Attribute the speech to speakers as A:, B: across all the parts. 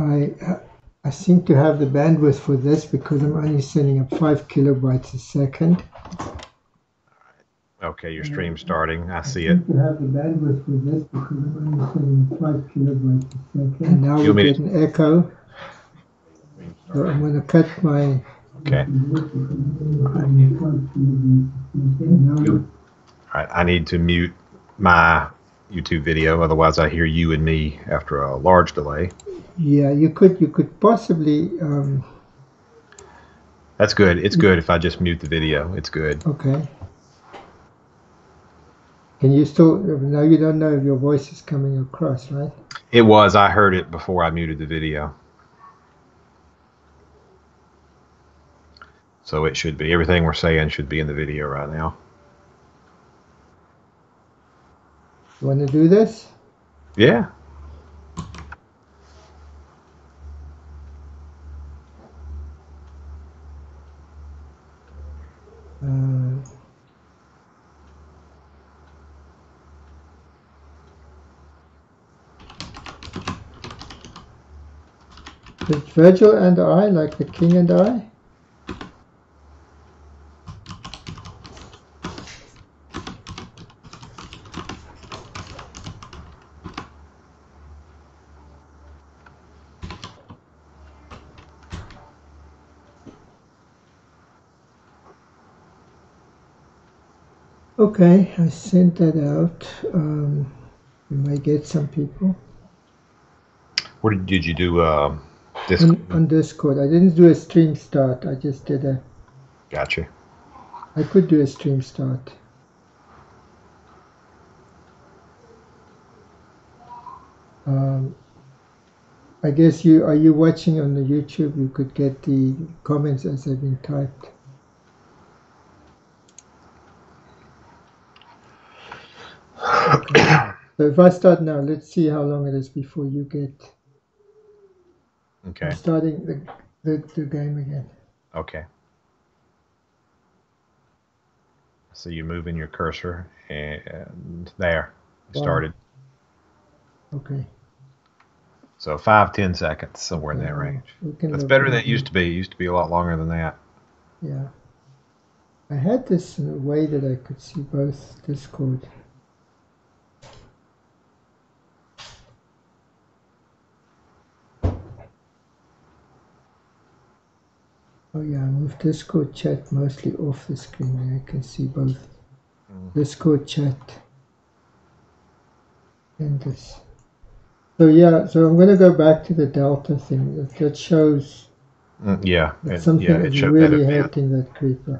A: I seem to have the bandwidth for this because I'm only sending up 5 kilobytes a second.
B: Okay, your stream's starting. I see
A: I
B: it.
A: seem to have the bandwidth for this because I'm only sending 5 kilobytes a second. And now we get an echo. So I'm going to cut my...
B: Okay. All right, I need to mute my YouTube video, otherwise I hear you and me after a large delay.
A: Yeah, you could possibly...
B: That's good. It's good if I just mute the video. It's good.
A: Okay. Can you still... Now you don't know if your voice is coming across, right?
B: It was. I heard it before I muted the video. So it should be. Everything we're saying should be in the video right now.
A: You want to do this?
B: Yeah.
A: It's Virgil and I, like the king and I. Okay, I sent that out. We may get some people.
B: Where did you do
A: on Discord? I didn't do a stream start. I just did a...
B: Gotcha.
A: I could do a stream start. I guess are you watching on the YouTube? You could get the comments as they've been typed. Okay. So if I start now, let's see how long it is before you get...
B: Okay.
A: I'm starting the game again.
B: Okay. So you're moving your cursor, and there, you started.
A: Okay.
B: So 5-10 seconds, somewhere in that range. That's better than it used to be. It used to be a lot longer than that.
A: Yeah. I had this in a way that I could see both Discord. Oh yeah, I moved Discord chat mostly off the screen and I can see both Discord chat and this. So yeah, so I'm going to go back to the Delta thing. That shows
B: yeah,
A: that something is really hurting that creeper.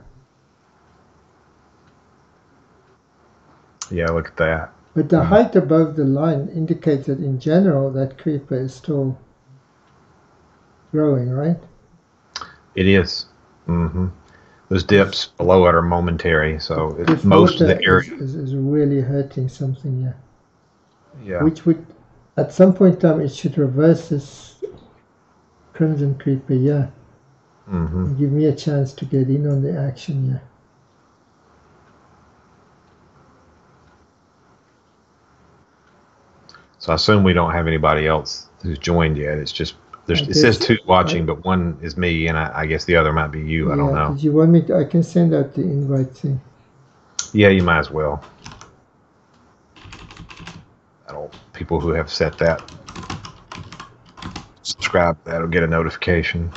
B: Yeah, look at that.
A: But the height above the line indicates that in general that creeper is still growing, right?
B: It is. Those dips below it are momentary, so most of the area
A: is really hurting something here.
B: Yeah.
A: Which would, at some point in time, it should reverse this Crimson Creeper here. And give me a chance to get in on the action here.
B: So I assume we don't have anybody else who's joined yet. It's just it says 2 watching, but one is me, and I guess the other might be you. I don't know.
A: Did you want me to? I can send out the invite thing.
B: Yeah, you might as well. People who have set that, subscribe, that'll get a notification.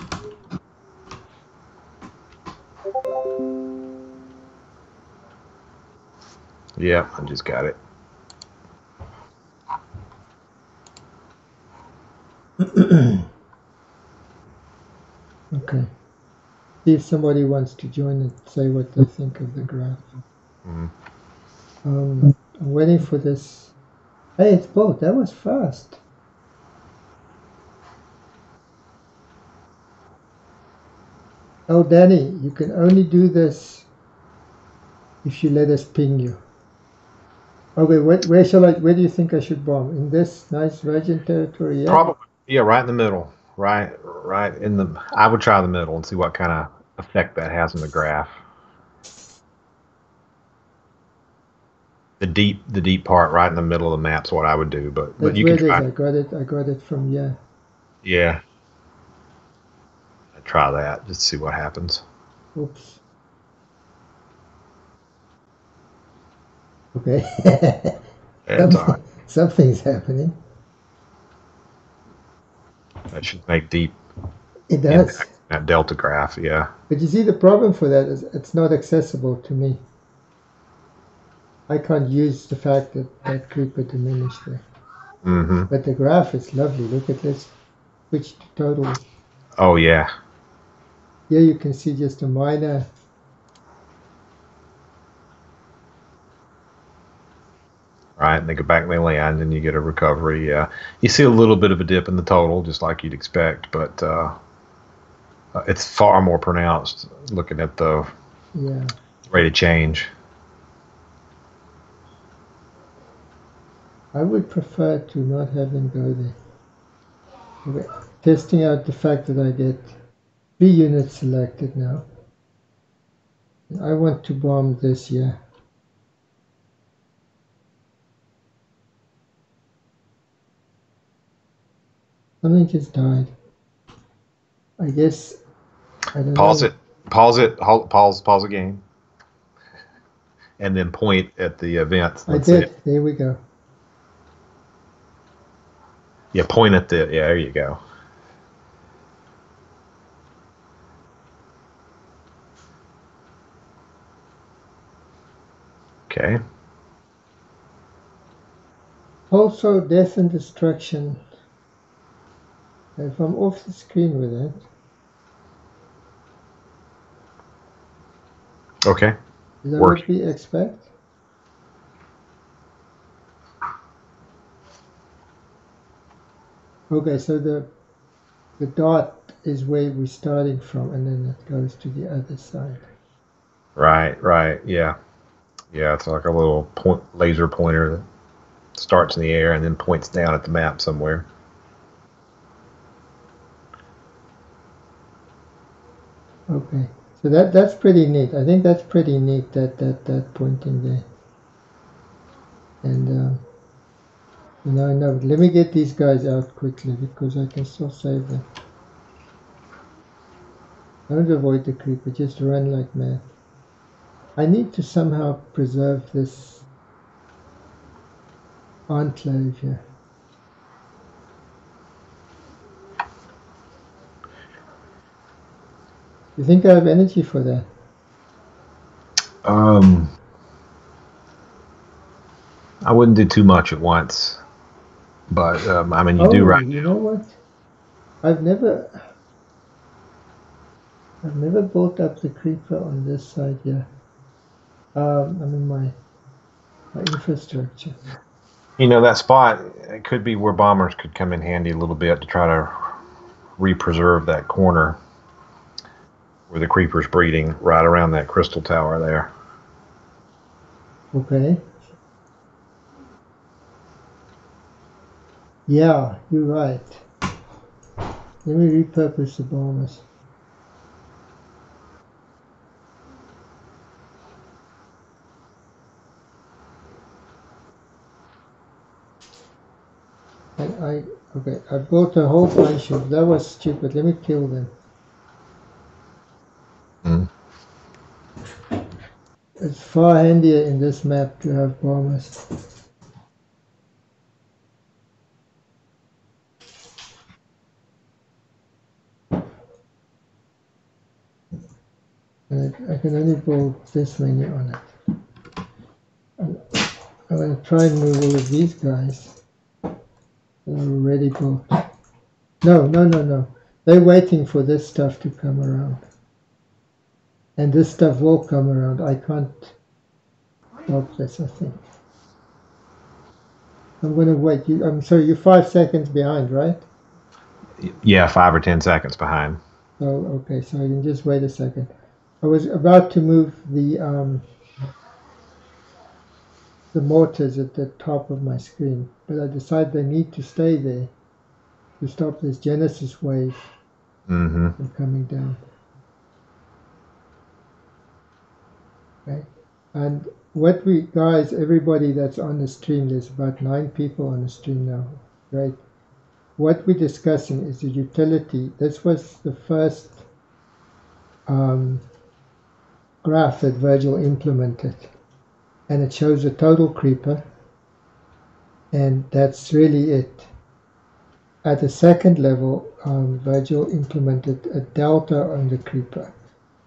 B: Yeah, I just got it.
A: Okay. See if somebody wants to join and say what they think of the graph. I'm waiting for this. Hey, it's both. That was fast. Oh, Danny, you can only do this if you let us ping you. Okay, where do you think I should bomb? In this nice virgin territory? Yeah?
B: Probably, yeah, right in the middle. Right in the. I would try the middle and see what kind of effect that has in the graph. The deep part right in the middle of the map's what I would do, but you can try.
A: I got it from
B: Yeah. Try that. Just see what happens.
A: Oops. Okay.
B: It's all right.
A: Something's happening.
B: That should make deep
A: It does.
B: impact in that delta graph. Yeah.
A: But you see, the problem for that is it's not accessible to me. I can't use the fact that that creeper diminished there.
B: Mm-hmm.
A: But the graph is lovely. Look at this. Switch to total.
B: Oh yeah.
A: Here you can see just a minor.
B: Right, and they go back and they land, and you get a recovery. Yeah, you see a little bit of a dip in the total, just like you'd expect, but it's far more pronounced looking at the rate of change.
A: I would prefer to not have him go there. Okay. Testing out the fact that I get 3 units selected now. I want to bomb this here. Something just died. I guess I don't
B: Pause
A: know.
B: it. Pause it. Pause the game, and then point at the event.
A: I did. There we go.
B: Yeah, point at the. Yeah, there you go. Okay.
A: Also, death and destruction. If I'm off the screen with it.
B: Okay.
A: Is that what we expect? Okay, so the dot is where we're starting from, and then it goes to the other side.
B: Right. Yeah. It's like a little laser pointer that starts in the air and then points down at the map somewhere.
A: Okay, so that's pretty neat. I think that's pretty neat, that pointing there. And no, let me get these guys out quickly because I can still save them. Don't avoid the creeper, just run like mad. I need to somehow preserve this enclave here. You think I have energy for that?
B: I wouldn't do too much at once, but I mean, you do right now.
A: You know what? I've never built up the creeper on this side here. I mean my infrastructure.
B: You know, that spot, it could be where bombers could come in handy a little bit to try to re-preserve that corner where the creeper's breeding, right around that crystal tower there.
A: Okay. Yeah, you're right. Let me repurpose the bombers. And I built a whole bunch of, that was stupid, let me kill them. It's far handier in this map to have bombers. And I can only build this many on it. And I'm going to try and move all of these guys that are already built. No. They're waiting for this stuff to come around. And this stuff will come around. I can't stop this, I think. I'm going to wait. I'm sorry, you're 5 seconds behind, right?
B: Yeah, 5 or 10 seconds behind.
A: Oh, okay. So I can just wait a second. I was about to move the mortars at the top of my screen, but I decided they need to stay there to stop this Genesis wave from coming down. Okay. And what guys, everybody that's on the stream, there's about 9 people on the stream now. Great. what we're discussing is the utility. This was the first graph that Virgil implemented, and it shows a total creeper, and that's really it. At the second level, Virgil implemented a delta on the creeper,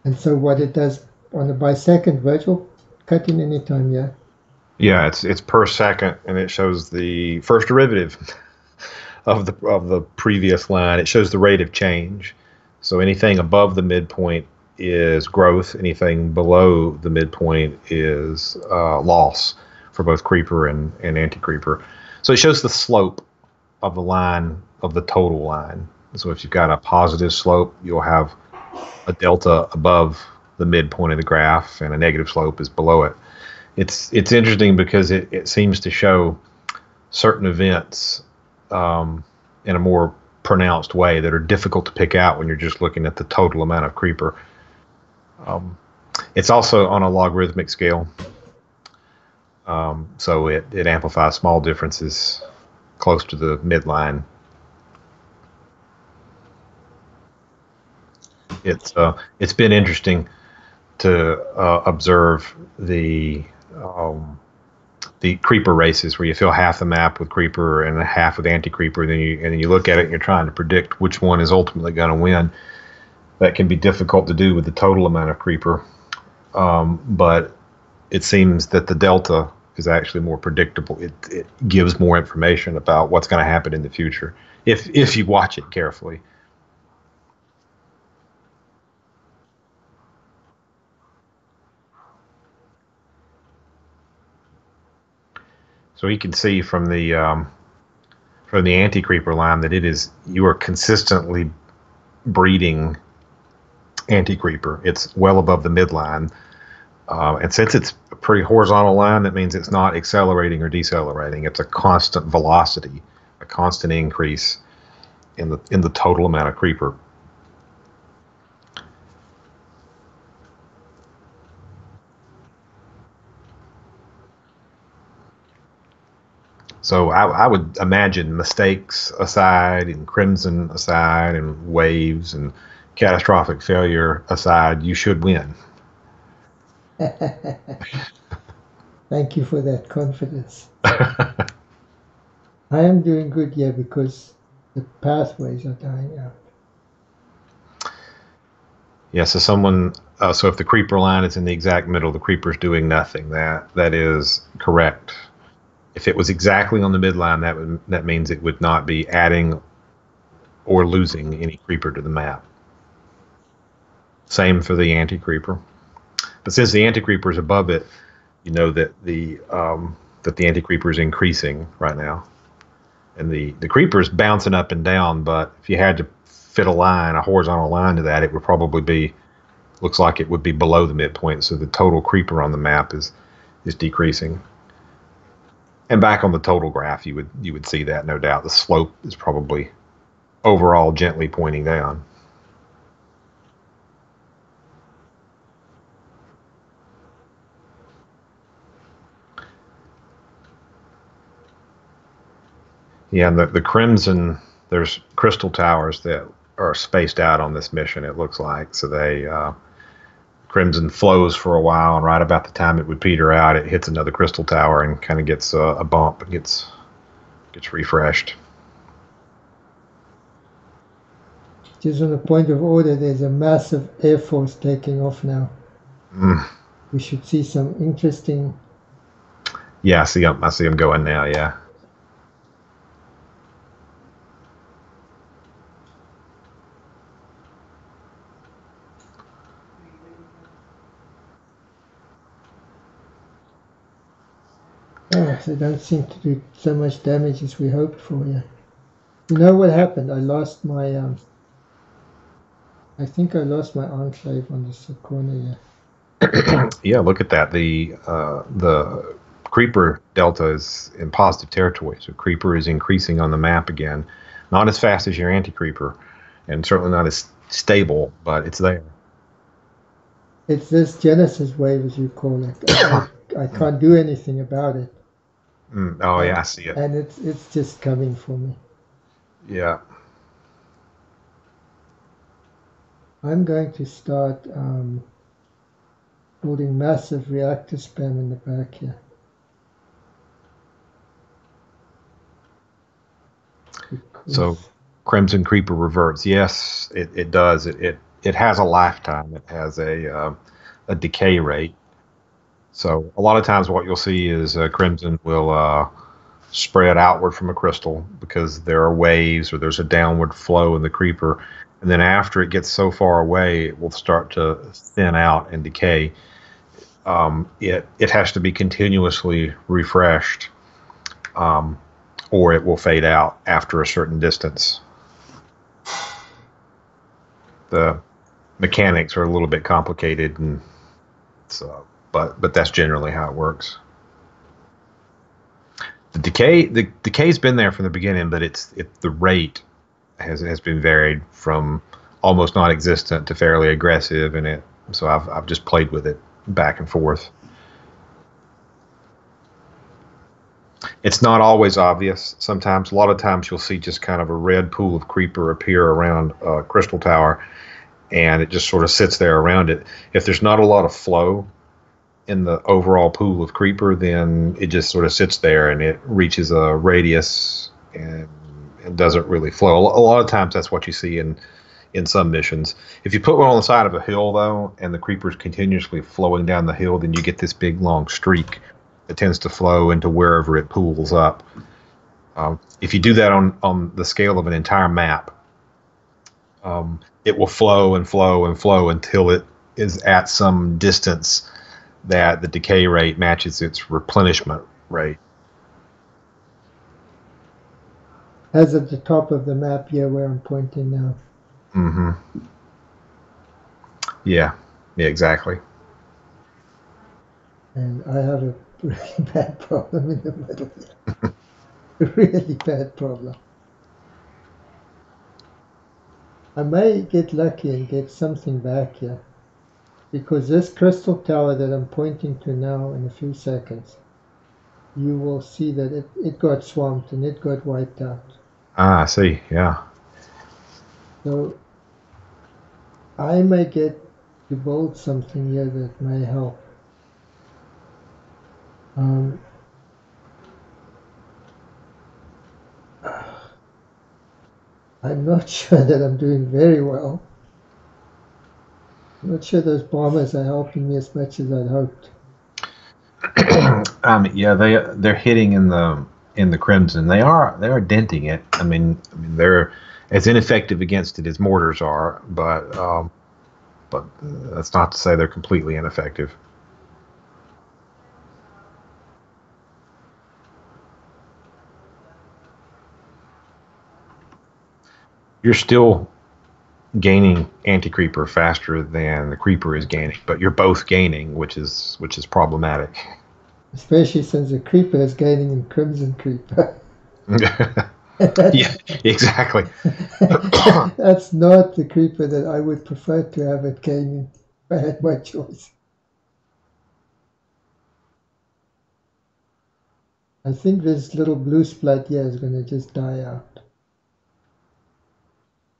A: and so what it does on the bisecond, Virgil, cut in any time, yeah?
B: Yeah, it's per second, and it shows the first derivative of the previous line. It shows the rate of change. So anything above the midpoint is growth. Anything below the midpoint is loss for both creeper and anti-creeper. So it shows the slope of the line, of the total line. So if you've got a positive slope, you'll have a delta above the midpoint of the graph, and a negative slope is below it. It's interesting because it seems to show certain events in a more pronounced way that are difficult to pick out when you're just looking at the total amount of creeper. It's also on a logarithmic scale, so it amplifies small differences close to the midline. It's been interesting to observe the creeper races where you fill half the map with creeper and half with anti-creeper, and then you look at it and you're trying to predict which one is ultimately going to win. That can be difficult to do with the total amount of creeper, but it seems that the delta is actually more predictable. It gives more information about what's going to happen in the future if you watch it carefully. So you can see from the anti-creeper line that you are consistently breeding anti-creeper. It's well above the midline, and since it's a pretty horizontal line, that means it's not accelerating or decelerating. It's a constant velocity, a constant increase in the total amount of creeper. So I would imagine, mistakes aside and crimson aside and waves and catastrophic failure aside, you should win.
A: Thank you for that confidence. I am doing good, yeah, because the pathways are dying out.
B: Yeah, so so if the creeper line is in the exact middle, the creeper's doing nothing. That is correct. If it was exactly on the midline, that means it would not be adding or losing any creeper to the map. Same for the anti-creeper. But since the anti-creeper is above it, you know that the anti-creeper is increasing right now. And the creeper is bouncing up and down, but if you had to fit a horizontal line to that, it would probably looks like it would be below the midpoint. So the total creeper on the map is decreasing. And back on the total graph, you would see that, no doubt. The slope is probably overall gently pointing down. Yeah, and the crimson, there's crystal towers that are spaced out on this mission, it looks like. So crimson flows for a while, and right about the time it would peter out, it hits another crystal tower and kind of gets a bump and gets refreshed.
A: Just on a point of order, there's a massive Air Force taking off now. We should see some interesting...
B: Yeah, I see them going now, yeah.
A: They don't seem to do so much damage as we hoped for, yeah. You know what happened? I lost my... I think I lost my enclave on this corner, yeah.
B: Yeah, look at that. The creeper delta is in positive territory. So creeper is increasing on the map again. Not as fast as your anti-creeper, and certainly not as stable, but it's there.
A: It's this Genesis wave, as you call it. I can't do anything about it.
B: Oh, yeah, I see it.
A: And it's just coming for me.
B: Yeah.
A: I'm going to start building massive reactor spam in the back here.
B: So
A: Because
B: Crimson Creeper reverts. Yes, it does. It has a lifetime. It has a decay rate. So a lot of times what you'll see is Crimson will spread outward from a crystal because there are waves or there's a downward flow in the creeper. And then after it gets so far away, it will start to thin out and decay. It has to be continuously refreshed, um, or it will fade out after a certain distance. The mechanics are a little bit complicated, and so but that's generally how it works. The decay's been there from the beginning, but the rate has been varied from almost non-existent to fairly aggressive, and it so I've just played with it back and forth. It's not always obvious. Sometimes, a lot of times, you'll see just kind of a red pool of creeper appear around a crystal tower, and it just sort of sits there around it. If there's not a lot of flow in the overall pool of creeper, then it just sort of sits there and it reaches a radius and doesn't really flow. A lot of times, that's what you see in some missions. If you put one on the side of a hill, though, and the creeper's continuously flowing down the hill, then you get this big long streak that tends to flow into wherever it pools up. If you do that on the scale of an entire map, it will flow and flow and flow until it is at some distance that the decay rate matches its replenishment rate.
A: as at the top of the map here where I'm pointing now.
B: Mm-hmm. Yeah. Yeah. Exactly.
A: And I have a really bad problem in the middle here. A really bad problem. I may get lucky and get something back here. Because this crystal tower that I'm pointing to now in a few seconds, you will see that it got swamped and it got wiped out.
B: I see. Yeah.
A: So I may get to build something here that may help. Um, I'm not sure that I'm doing very well. I'm not sure those bombers are helping me as much as I'd hoped.
B: Yeah, they're hitting in the crimson. They are denting it. I mean they're as ineffective against it as mortars are, but that's not to say they're completely ineffective. You're still gaining anti-creeper faster than the creeper is gaining, but you're both gaining, which is problematic.
A: Especially since the creeper is gaining in Crimson Creeper.
B: Yeah, exactly.
A: That's not the creeper that I would prefer to have at gaming if I had my choice. I think this little blue splat here is going to just die out.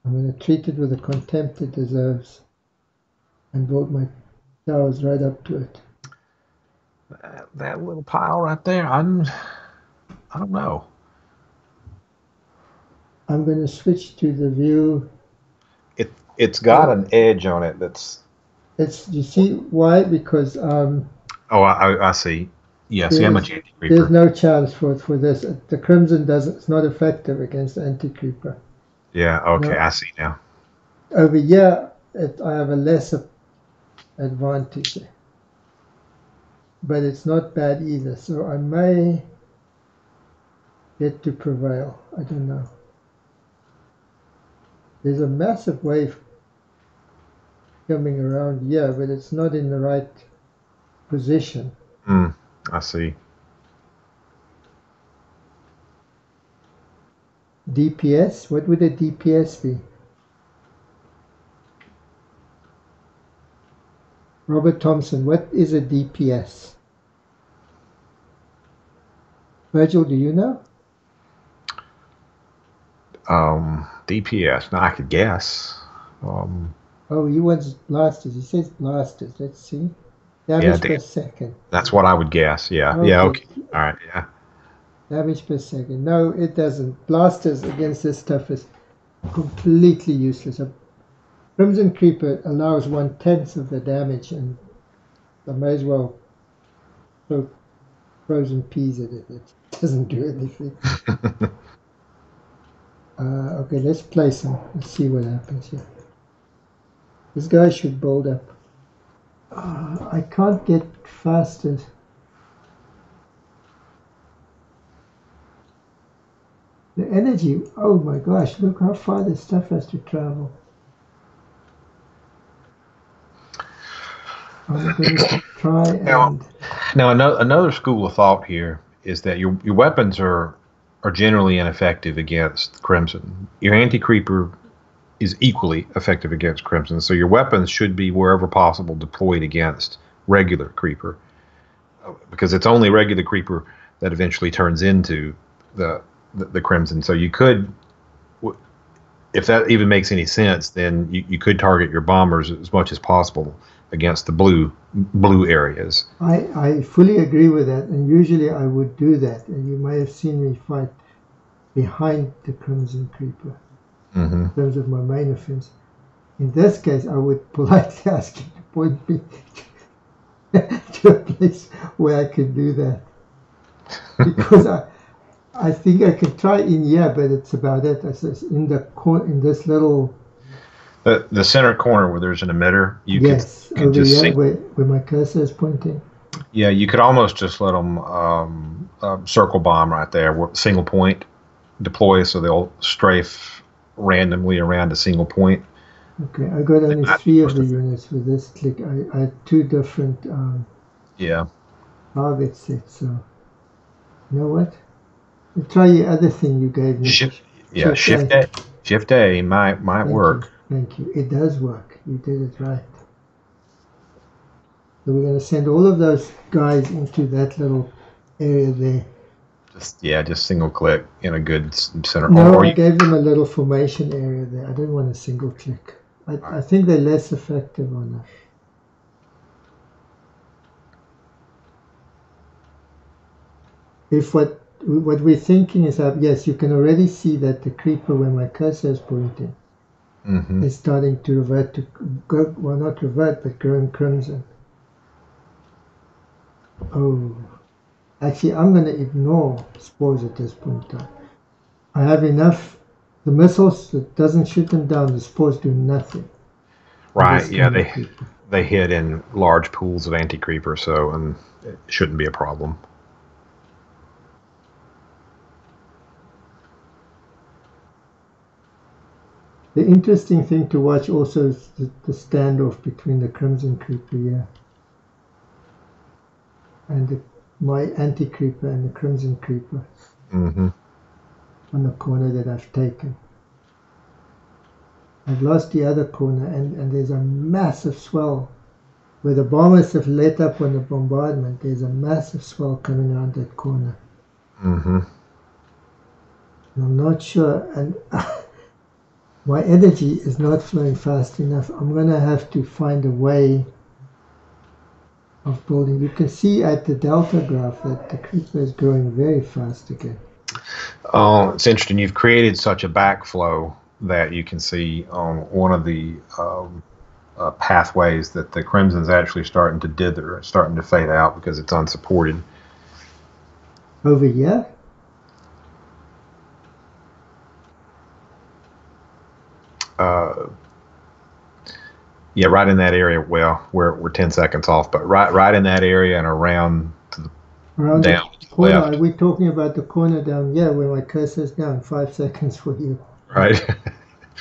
A: I'm going to treat it with the contempt it deserves and build my towers right up to it.
B: That little pile right there, I don't know.
A: I'm going to switch to the view.
B: It's got an edge on it that's.
A: You see why? Because
B: Oh, I see. Yeah, see how
A: there's
B: much
A: there's
B: anti-creeper.
A: no chance for this. The Crimson doesn't. It's not effective against anti-creeper.
B: Yeah, okay,
A: No,
B: I see now.
A: over here I have a lesser advantage, but it's not bad either. So I may get to prevail. I don't know. There's a massive wave coming around here, but it's not in the right position.
B: I see.
A: DPS? What would a DPS be? Robert Thompson, what is a DPS? Virgil, do you know?
B: DPS. Now I could guess.
A: Oh, he wants blasters. He says blasters. Let's see.
B: Yeah,
A: Damage per second.
B: that's what I would guess. Yeah. Yeah. Okay. All right. Yeah.
A: Damage per second. No, it doesn't. Blasters against this stuff is completely useless. A Crimson Creeper allows 1/10 of the damage, and I may as well throw frozen peas at it. It doesn't do anything. Okay, let's place him. Let's see what happens here. This guy should build up. I can't get faster. The energy, oh my gosh, look how far this stuff has to travel. I'm going to try and...
B: Now another school of thought here is that your weapons are generally ineffective against Crimson. Your anti-creeper is equally effective against Crimson, so your weapons should be wherever possible deployed against regular creeper, because it's only regular creeper that eventually turns into the Crimson. So you could, if that even makes any sense, then you could target your bombers as much as possible against the blue areas.
A: I fully agree with that, and usually I would do that. And you may have seen me fight behind the Crimson Creeper in terms of my main offense. In this case, I would politely ask you to point me to a place where I can do that, because I think I can try in here, but it's about it. I says in this little.
B: The center corner where there's an emitter, you
A: could just where my cursor is pointing.
B: Yeah, you could almost just let them circle bomb right there, single point deploy, so they'll strafe randomly around a single point.
A: Okay, I got only 3 of the units with this click. I had 2 different target sets, so you know what? I'll try the other thing you gave me.
B: Shift A might work.
A: Thank you. It does work. You did it right. So we're going to send all of those guys into that little area there.
B: Just single click in a good center.
A: No, I gave them a little formation area there. I didn't want a single click. I think they're less effective on us. If what we're thinking is that, yes, you can already see that the creeper where my cursor is pointing is starting to revert to go, well, not revert, but growing crimson. Oh, actually, I'm going to ignore spores at this point in time. I have enough. The missiles, that doesn't shoot them down. The spores do nothing.
B: Right, yeah, they hit in large pools of anti-creeper, so it shouldn't be a problem.
A: The interesting thing to watch also is the standoff between the Crimson Creeper here and my anti-creeper and the Crimson Creeper on the corner that I've taken. I've lost the other corner, and there's a massive swell. Where the bombers have let up on the bombardment, there's a massive swell coming around that corner. And I'm not sure, and my energy is not flowing fast enough. I'm going to have to find a way of building. You can see at the delta graph that the creeper is growing very fast again.
B: Oh, it's interesting. You've created such a backflow that you can see on one of the pathways that the Crimson's actually starting to dither, starting to fade out because it's unsupported.
A: Over here?
B: Yeah, right in that area. Well, we're 10 seconds off, but right in that area and around to the down
A: the corner. Left. Are we talking about the corner down? Yeah, where my cursor is down. 5 seconds for you.
B: Right.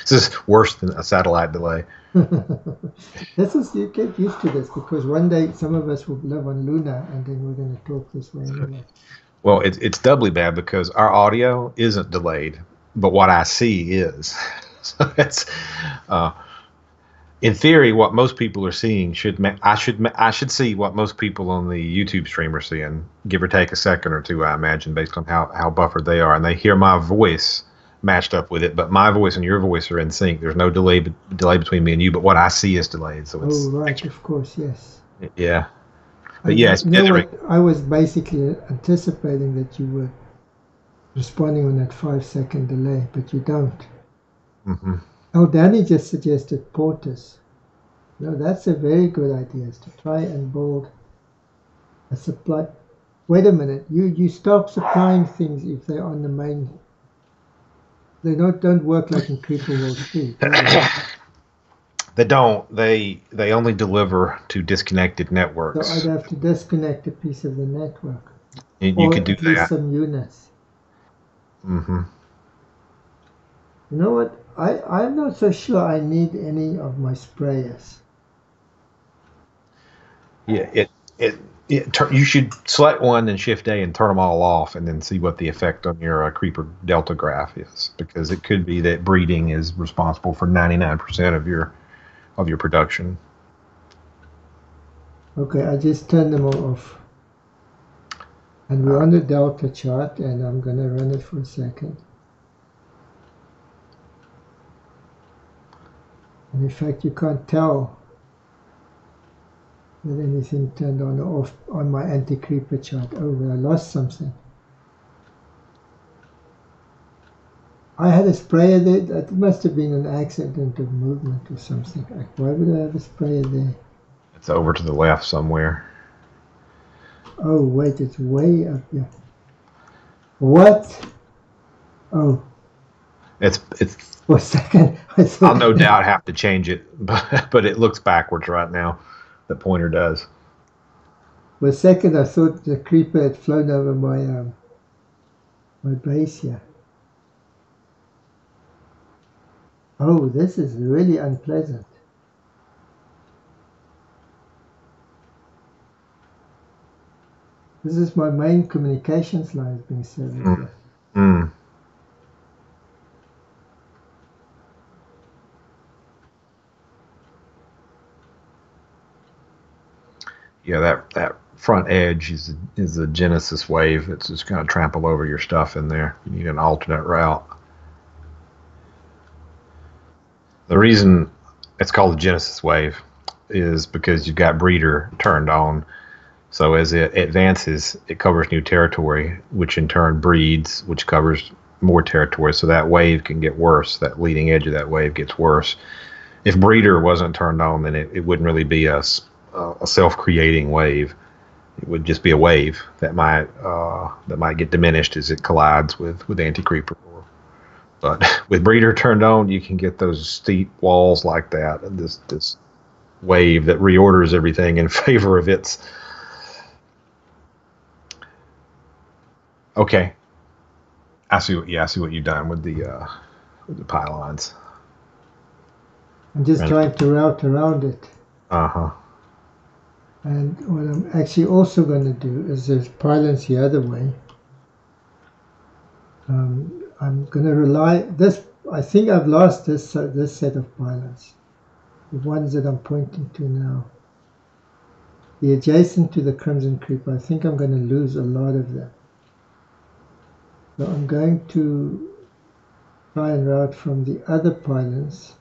B: This is worse than a satellite delay.
A: This is, you get used to this, because one day some of us will live on Luna, and then we're going to talk this way anyway.
B: Well, it's doubly bad because our audio isn't delayed, but what I see is. So it's, in theory, what most people are seeing I should see what most people on the YouTube stream are seeing, give or take a second or two, I imagine, based on how buffered they are, and they hear my voice matched up with it, but my voice and your voice are in sync. There's no delay between me and you, but what I see is delayed. So
A: Oh,
B: it's
A: right, of course, yes.
B: yeah. But
A: And
B: yes,
A: you know what? I was basically anticipating that you were responding on that 5-second delay, but you don't.
B: Mm-hmm.
A: Oh, Danny just suggested porters. No, that's a very good idea, is to try and build a supply. Wait a minute, you stop supplying things if they're on the main. They don't work like in Creeper World 3, do they?
B: They don't. They only deliver to disconnected
A: So I'd
B: networks.
A: have to disconnect a piece of the network,
B: You
A: or
B: could do
A: at least
B: that.
A: some units.
B: Mm-hmm.
A: You know what? I'm not so sure I need any of my sprayers.
B: Yeah, you should select one and Shift A and turn them all off, and then see what the effect on your Creeper Delta graph is, because it could be that breeding is responsible for 99% of your production.
A: Okay, I just turned them all off. And we're on the Delta chart, and I'm going to run it for a second. And in fact, you can't tell that anything turned on or off on my anti-creeper chart. Oh, I lost something. I had a sprayer there. That must have been an accident of movement or something. Like, why would I have a sprayer there?
B: It's over to the left somewhere.
A: Oh, wait, it's way up here. What? Oh.
B: It's
A: For a second, I thought...
B: I'll no doubt have to change it, but it looks backwards right now. The pointer does.
A: For a second, I thought the creeper had flown over my base here. Oh, this is really unpleasant. This is my main communications lines being severed here.
B: Mm. Yeah, that front edge is a Genesis wave. It's just going to trample over your stuff in there. You need an alternate route. The reason it's called the Genesis wave is because you've got breeder turned on. So as it advances, it covers new territory, which in turn breeds, which covers more territory. So that wave can get worse. That leading edge of that wave gets worse. If breeder wasn't turned on, then it wouldn't really be a self-creating wave. It would just be a wave that might get diminished as it collides with anti-creeper. But with breeder turned on, you can get those steep walls like that, and this wave that reorders everything in favor of its. Okay, I see what you've done with the pylons.
A: I'm just trying to route around it.
B: Uh-huh.
A: And what I'm actually also going to do is there's pylons the other way. I'm going to rely this. I think I've lost this set of pylons, the ones that I'm pointing to now. The adjacent to the Crimson Creeper, I think I'm going to lose a lot of them. So I'm going to try and route from the other pylons.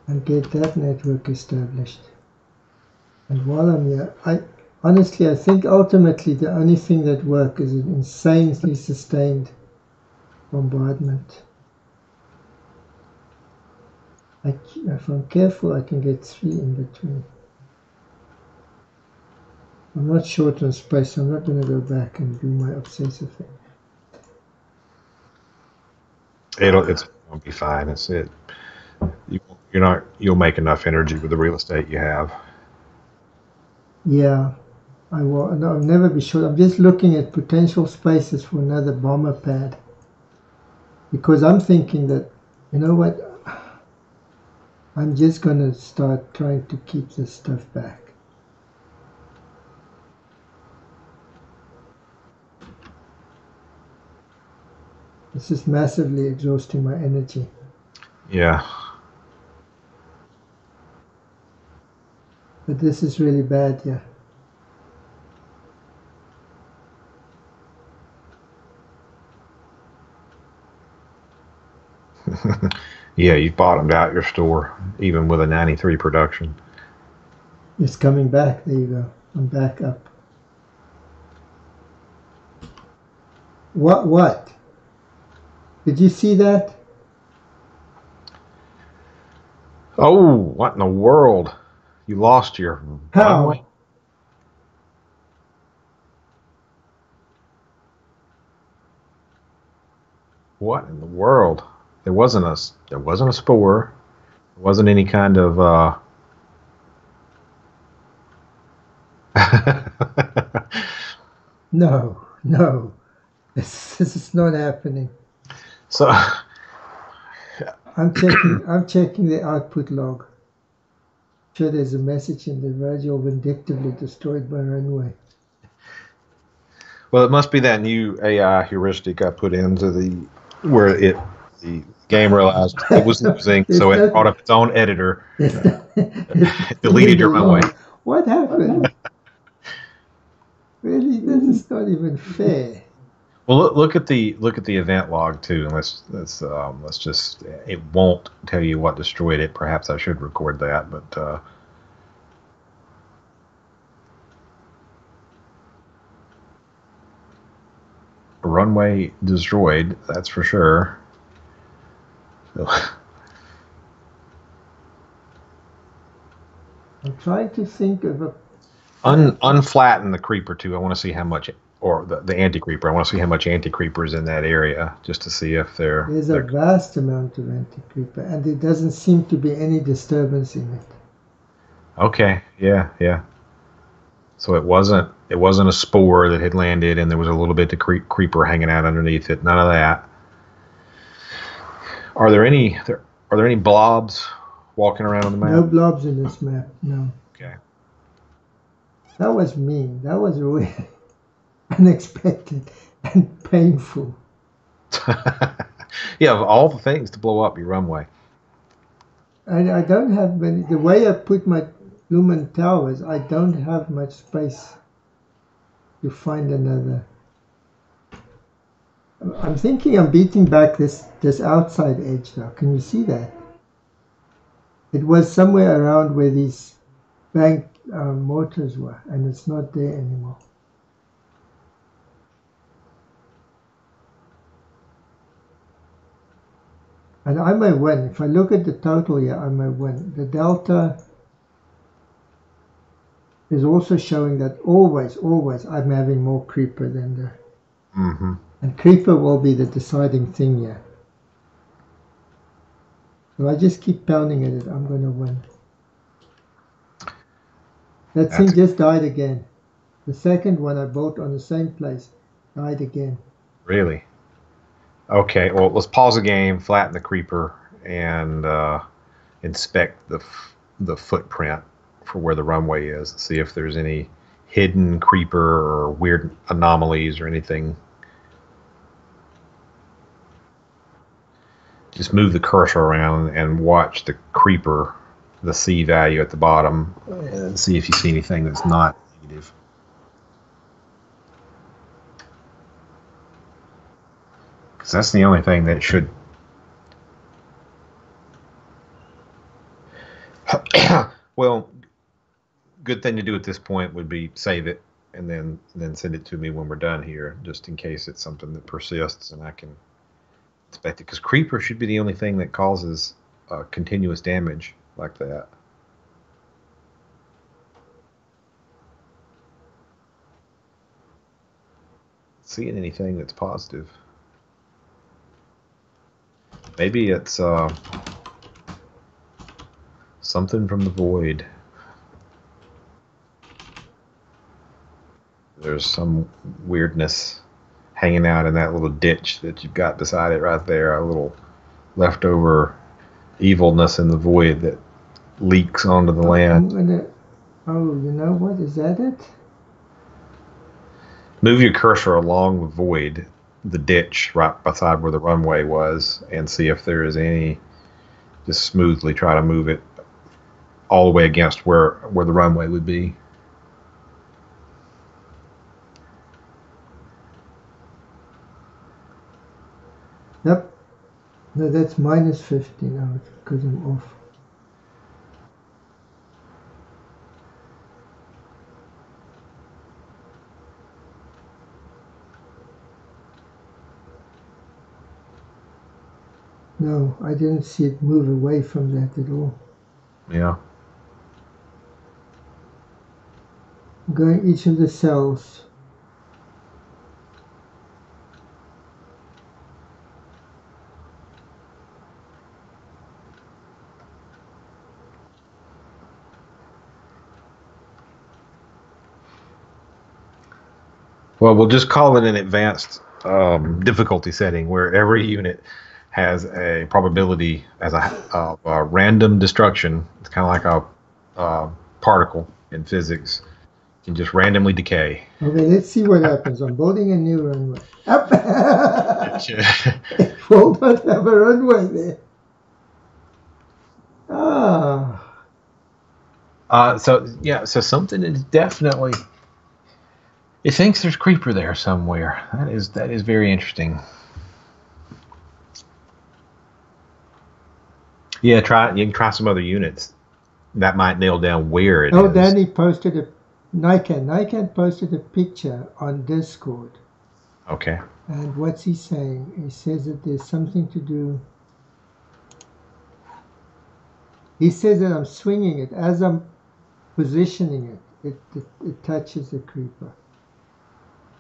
A: And get that network established. And while I'm here, honestly, I think ultimately the only thing that works is an insanely sustained bombardment. If I'm careful, I can get 3 in between. I'm not short on space, so I'm not going to go back and do my obsessive thing.
B: It won't be fine. It's it. You'll make enough energy with the real estate you have.
A: Yeah, I will. No, I'll never be short. I'm just looking at potential spaces for another bomber pad. Because I'm thinking that, you know what, I'm just going to start trying to keep this stuff back. This is massively exhausting my energy.
B: Yeah.
A: But this is really bad, yeah.
B: Yeah, you bottomed out your store, even with a 93 production.
A: It's coming back. There you go. I'm back up. What? Did you see that?
B: Oh, what in the world? You lost your runway?
A: How?
B: What in the world? There wasn't a spore. There wasn't any kind of
A: No, no. This is not happening.
B: So
A: I'm checking the output log. Sure, there's a message in the radio vindictively destroyed my runway.
B: well, it must be that new AI heuristic I put into where the game realized it was losing, so it brought up its own editor,
A: It's
B: deleted your runway.
A: What happened? Really, this is not even fair.
B: Well, look at the event log too, and let's just it won't tell you what destroyed it. Perhaps I should record that, but runway destroyed. That's for sure. So,
A: I'm trying to think of a.
B: unflatten the creeper too. I want to see how much, or the anti-creeper. I want to see how much anti-creeper is in that area, just to see if
A: There's a vast amount of anti-creeper, and there doesn't seem to be any disturbance in it.
B: Okay, yeah. So it wasn't a spore that had landed, and there was a little bit of creeper hanging out underneath it. None of that. Are there any blobs walking around on the map?
A: No blobs in this map. No.
B: Okay.
A: That was mean. That was really unexpected and painful.
B: Yeah, of all the things to blow up your runway.
A: I don't have many. The way I put my Lumen towers, I don't have much space to find another. I'm thinking I'm beating back this outside edge now. Can you see that? It was somewhere around where these bank mortars were, and it's not there anymore. And I may win. If I look at the total here, I may win. The delta is also showing that always I'm having more creeper than the...
B: Mm-hmm.
A: And creeper will be the deciding thing here. So I just keep pounding at it, I'm going to win. That thing just died again. The second one I built on the same place died again.
B: Really? Okay, well, let's pause the game, flatten the creeper, and inspect the footprint for where the runway is. See if there's any hidden creeper or weird anomalies or anything. Just move the cursor around and watch the creeper, the C value at the bottom, and see if you see anything that's not negative. Because that's the only thing that should... Well, good thing to do at this point would be save it and then send it to me when we're done here, just in case it's something that persists and I can inspect it. Because creeper should be the only thing that causes continuous damage like that. Seeing anything that's positive. Maybe it's something from the void. There's some weirdness hanging out in that little ditch that you've got beside it right there. A little leftover evilness in the void that leaks onto the land.
A: Oh, you know what? Is that it?
B: Move your cursor along the void the ditch right beside where the runway was and see if there is any. Just smoothly try to move it all the way against where the runway would be.
A: Yep. No, that's minus 50 now because I'm off. No, I didn't see it move away from that at all.
B: Yeah.
A: I'm going each of the cells.
B: Well, we'll just call it an advanced difficulty setting where every unit has a probability as a random destruction. It's kind of like a particle in physics. It can just randomly decay.
A: Okay, let's see what happens. I'm building a new runway. Up! It will not have a runway there.
B: So something is definitely. It thinks there's creeper there somewhere. That is very interesting. Yeah, you can try some other units. That might nail down where it is.
A: Oh, Danny posted Nikan posted a picture on Discord.
B: Okay.
A: And what's he saying? He says that there's something to do. He says that I'm swinging it. As I'm positioning it, it touches the creeper.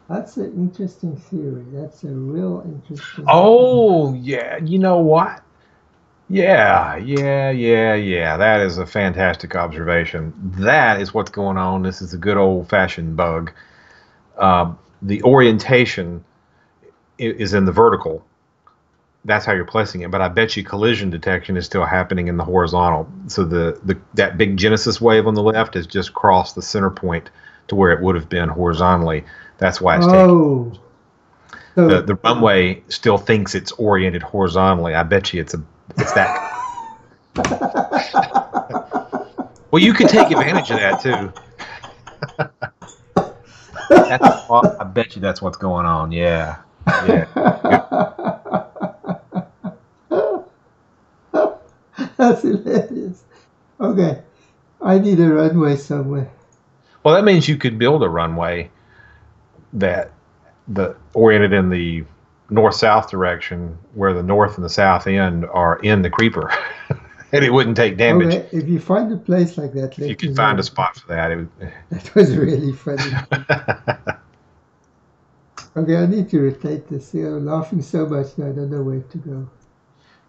A: That's an interesting theory. That's a real interesting
B: theory. Yeah. You know what? Yeah. That is a fantastic observation. That is what's going on. This is a good old-fashioned bug. The orientation is in the vertical. That's how you're placing it. But I bet you collision detection is still happening in the horizontal. So that big Genesis wave on the left has just crossed the center point to where it would have been horizontally. That's why it's taking. So the runway still thinks it's oriented horizontally. I bet you it's that. Well, you can take advantage of that too. I bet you that's what's going on. Yeah.
A: That's hilarious. Okay, I need a runway somewhere.
B: Well, that means you could build a runway that oriented in the north-south direction, where the north and the south end are in the creeper, and it wouldn't take damage.
A: Okay, if you find a place like that,
B: if you could find a spot for that,
A: that was really funny. Okay, I need to rotate this. I'm laughing so much now I don't know where to go.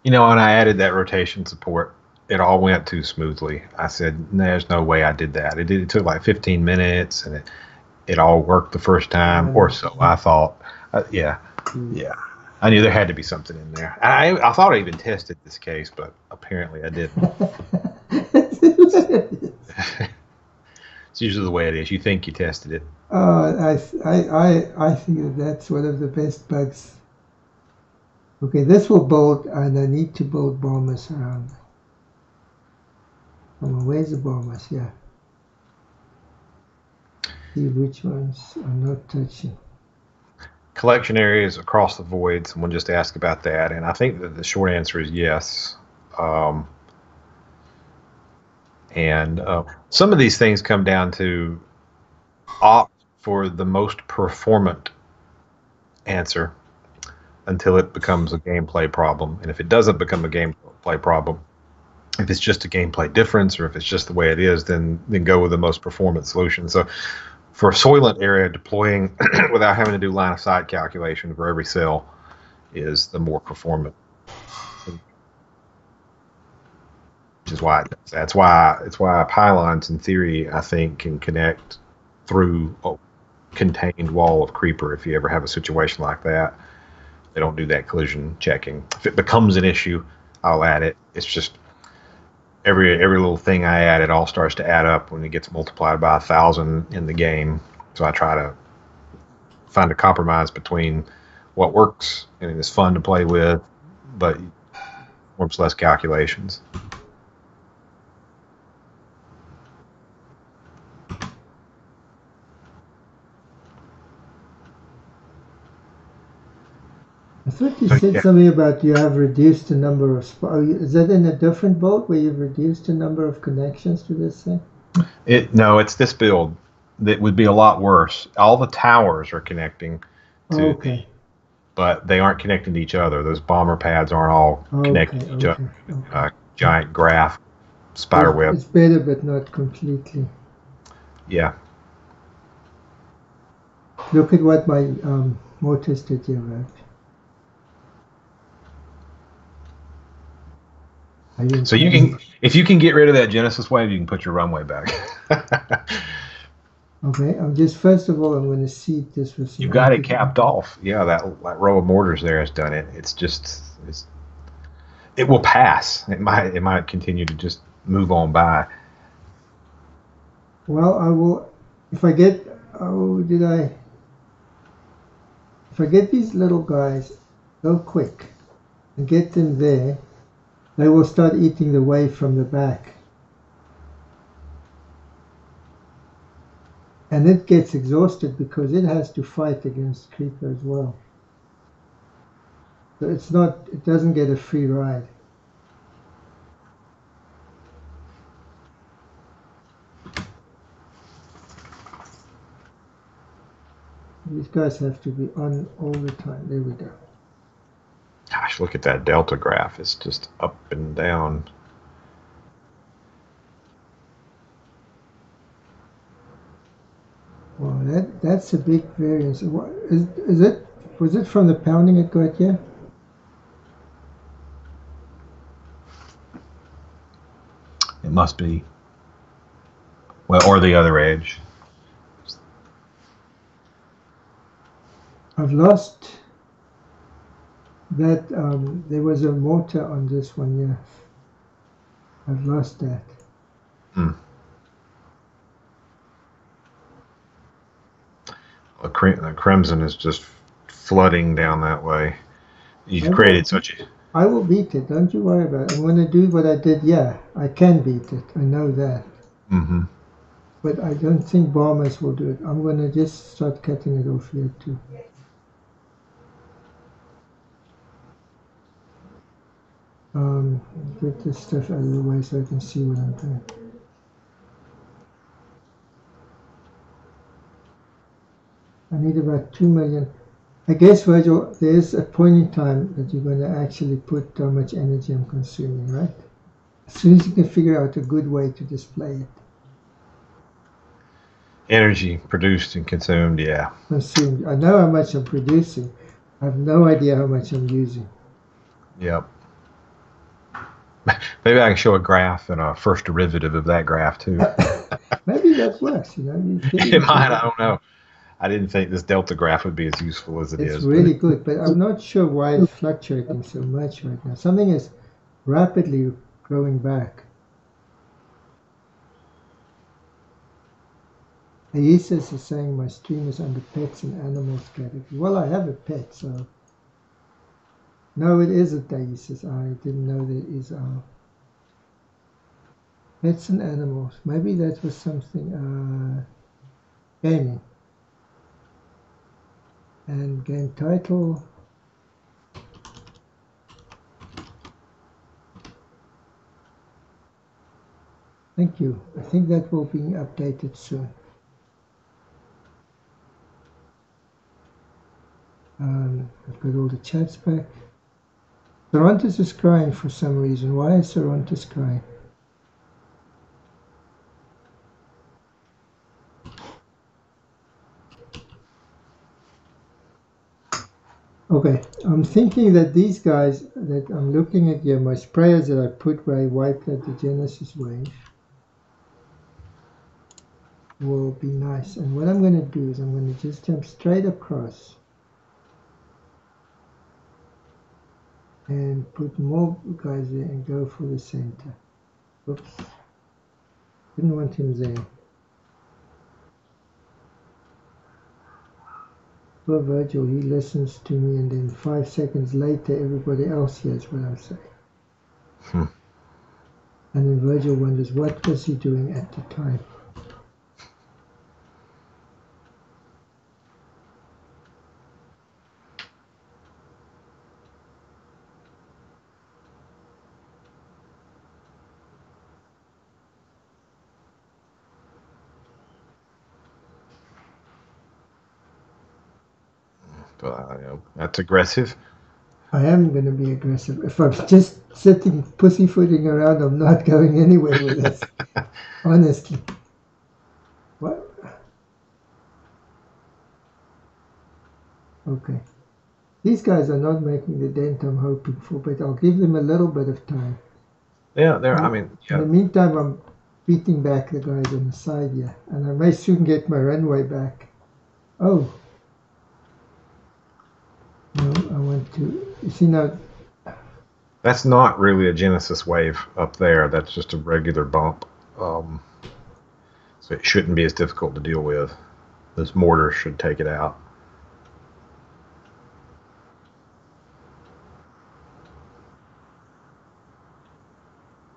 B: You know, when I added that rotation support, it all went too smoothly. I said, there's no way I did that. It took like 15 minutes, and it all worked the first time, or so I thought. Yeah. I knew there had to be something in there. I thought I even tested this case, but apparently I didn't. It's usually the way it is. You think you tested it.
A: I think that's one of the best bugs. Okay, this will bolt, and I need to bolt bombers around. Where's the bombers? Yeah. See which ones I'm not touching.
B: Collection areas across the void. Someone just asked about that, and I think that the short answer is yes. Some of these things come down to opt for the most performant answer until it becomes a gameplay problem. And if it doesn't become a gameplay problem, if it's just a gameplay difference, or if it's just the way it is, then go with the most performant solution. So for a Soylent area, deploying without having to do line of sight calculation for every cell is the more performant. Which is why it's why pylons in theory I think can connect through a contained wall of creeper. If you ever have a situation like that, they don't do that collision checking. If it becomes an issue, I'll add it. It's just every little thing I add, it all starts to add up when it gets multiplied by 1,000 in the game. So I try to find a compromise between what works and it's fun to play with, but works less calculations.
A: I thought you
B: So
A: said
B: yeah,
A: something about you have reduced the number of. Is that in a different boat where you've reduced the number of connections to this thing?
B: it's this build that would be a lot worse. All the towers are connecting to the,
A: Okay,
B: but they aren't connecting to each other. Those bomber pads aren't all connected
A: okay,
B: to each other.
A: okay, okay.
B: Giant graph
A: So
B: spider web.
A: it's better, but not completely.
B: Yeah.
A: Look at what my motors did here, right? I didn't.
B: So you can, if you can get rid of that Genesis wave, you can put your runway back.
A: Okay, I'm just first of all I'm going to seed this with some.
B: You got it capped off. Yeah, that row of mortars there has done it. It will pass. It might continue to just move on by.
A: Well, I will. If I get. Oh, did I? If I get these little guys, go quick, and get them there, they will start eating the wave from the back. And it gets exhausted because it has to fight against Creeper as well. So it doesn't get a free ride. These guys have to be on all the time. There we go.
B: Gosh, look at that delta graph. It's just up and down.
A: Well, that's a big variance. What, is it? Was it from the pounding it got here?
B: It must be. Well, or the other edge.
A: I've lost that. There was a motor on this one, yeah. I've lost that.
B: The crimson is just flooding down that way. You've
A: I
B: created
A: will,
B: such a.
A: I will beat it. Don't you worry about it. I'm going to do what I did. Yeah, I can beat it. I know that.
B: Mm-hmm.
A: But I don't think bombers will do it. I'm going to just start cutting it off here too. Get this stuff out of the way so I can see what I'm doing. I need about 2 million. I guess, Virgil, there's a point in time that you're going to actually put how much energy I'm consuming, right? As soon as you can figure out a good way to display it.
B: Energy produced and consumed, yeah.
A: Consumed. I know how much I'm producing. I have no idea how much I'm using.
B: Yep. Maybe I can show a graph and a first derivative of that graph too.
A: Maybe that works, you know.
B: It might, I don't know. I didn't think this delta graph would be as useful as it
A: It's
B: is.
A: really good, but I'm not sure why it's fluctuating so much right now. Something is rapidly growing back. Aesis is saying my stream is under pets and animals category. Well, I have a pet, so. No, it isn't Aesis. I didn't know there is pets and animals. Maybe that was something. Gaming. And game title. Thank you. I think that will be updated soon. I've got all the chats back. Sarontis is crying for some reason. Why is Sarontis crying? Okay, I'm thinking that these guys that I'm looking at here, my sprayers that I put where I wiped out the Genesis wave, will be nice. And what I'm going to do is I'm going to just jump straight across and put more guys there and go for the center. Oops, didn't want him there. Poor Virgil, he listens to me and then 5 seconds later everybody else hears what I'm saying.
B: Hmm.
A: And then Virgil wonders, what was he doing at the time?
B: That's aggressive.
A: I am going to be aggressive. If I'm just sitting pussyfooting around, I'm not going anywhere with this. Honestly. What? Okay. These guys are not making the dent I'm hoping for, but I'll give them a little bit of time.
B: Yeah,
A: In the meantime, I'm beating back the guys on the side here, and I may soon get my runway back. Oh. No, I want to... You see now...
B: That's not really a Genesis wave up there. That's just a regular bump. So it shouldn't be as difficult to deal with. Those mortars should take it out.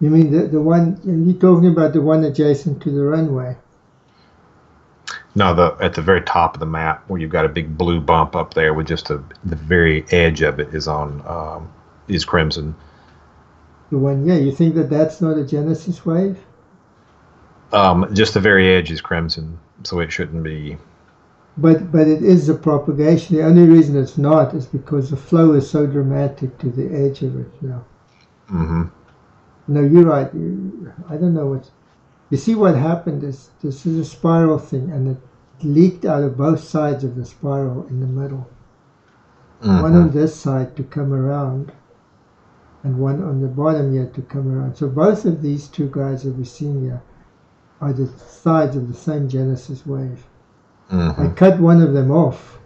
A: You mean the one... You're talking about the one adjacent to the runway?
B: No, at the very top of the map where you've got a big blue bump up there with just the very edge of it is crimson.
A: The one, yeah. You think that's not a Genesis wave?
B: Just the very edge is crimson, so it shouldn't be.
A: But it is a propagation. The only reason it's not is because the flow is so dramatic to the edge of it now.
B: Mm-hmm.
A: No, you're right. I don't know what. You see what happened is this is a spiral thing, and it leaked out of both sides of the spiral in the middle.
B: Mm-hmm.
A: One on this side to come around, and one on the bottom here to come around. So both of these two guys that we've seen here are the sides of the same Genesis wave.
B: Mm-hmm.
A: I cut one of them off,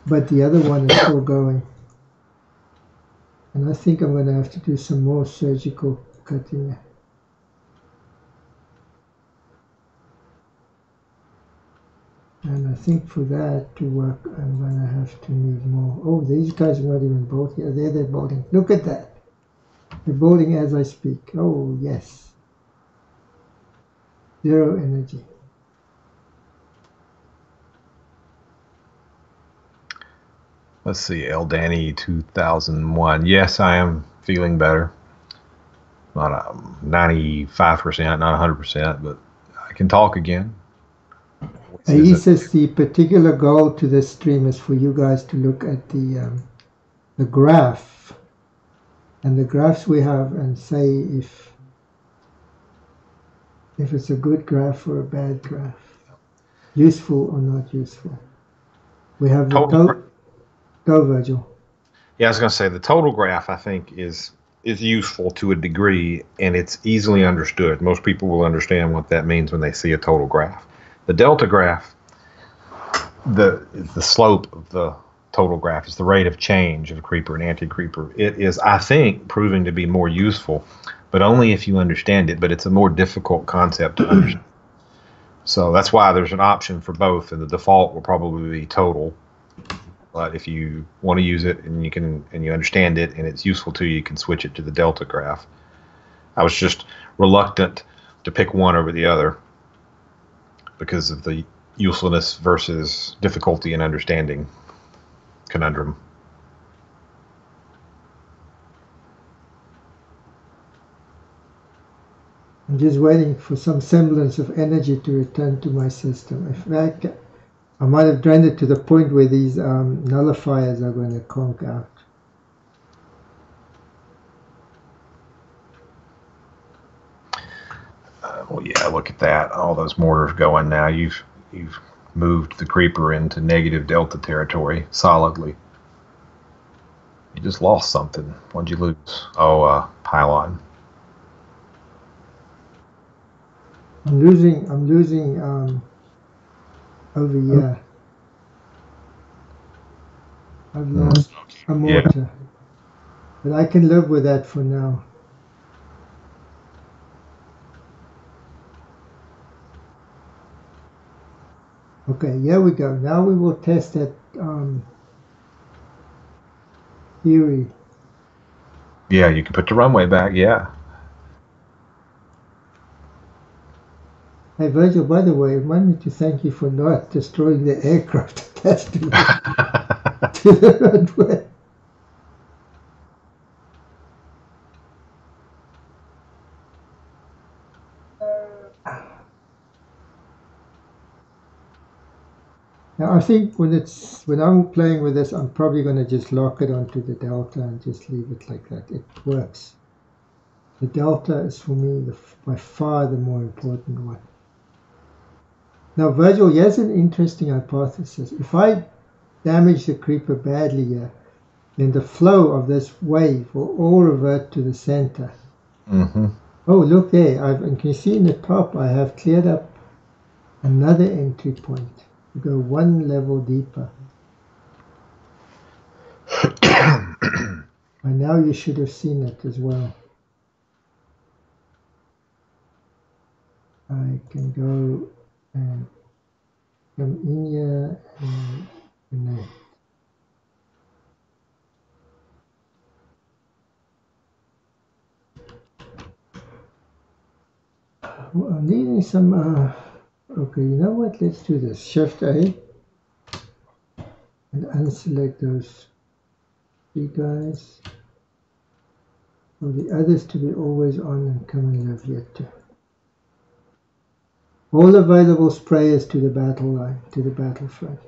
A: but the other one is still going. And I think I'm going to have to do some more surgical cutting. And I think for that to work, I'm going to have to need more. Oh, these guys are not even bolting. There they're bolting. Look at that. They're bolting as I speak. Oh, yes. Zero energy.
B: Let's see, El Danny 2001. Yes, I am feeling better. Not 95%, not 100%, but I can talk again.
A: He says the particular goal to this stream is for you guys to look at the graph and the graphs we have and say if it's a good graph or a bad graph, useful or not useful. We have the go, Virgil.
B: Yeah, I was going to say the total graph I think is useful to a degree, and it's easily understood. Most people will understand what that means when they see a total graph. The delta graph, the slope of the total graph is the rate of change of a creeper and anti-creeper. It is, I think, proving to be more useful, but only if you understand it. But it's a more difficult concept to understand. So that's why there's an option for both, and the default will probably be total. But if you want to use it and you understand it and it's useful to you, you can switch it to the delta graph. I was just reluctant to pick one over the other because of the usefulness versus difficulty in understanding conundrum.
A: I'm just waiting for some semblance of energy to return to my system. If I might have drained it to the point where these nullifiers are going to conk out.
B: Well, yeah, look at that. All those mortars going now. You've moved the creeper into negative delta territory solidly. You just lost something. What'd you lose? Oh, pylon.
A: I'm losing over here. I've lost a mortar. Yeah. But I can live with that for now. Okay, here we go. Now we will test that theory.
B: Yeah, you can put the runway back. Yeah.
A: Hey Virgil, by the way, remind me to thank you for not destroying the aircraft attached to the runway. Now I think when I'm playing with this, I'm probably going to just lock it onto the delta and just leave it like that. It works. The delta is for me by far the more important one. Now Virgil, here's an interesting hypothesis. If I damage the creeper badly here, then the flow of this wave will all revert to the center.
B: Mm-hmm.
A: Oh, look there. And can you see in the top, I have cleared up another entry point. You go one level deeper. By now you should have seen it as well. I can go and come in here and connect. Well, I'm needing some, okay, you know what, let's do this. Shift A and unselect those three guys. For the others to be always on and come and live here too. All available sprayers to the battle line, to the battlefront.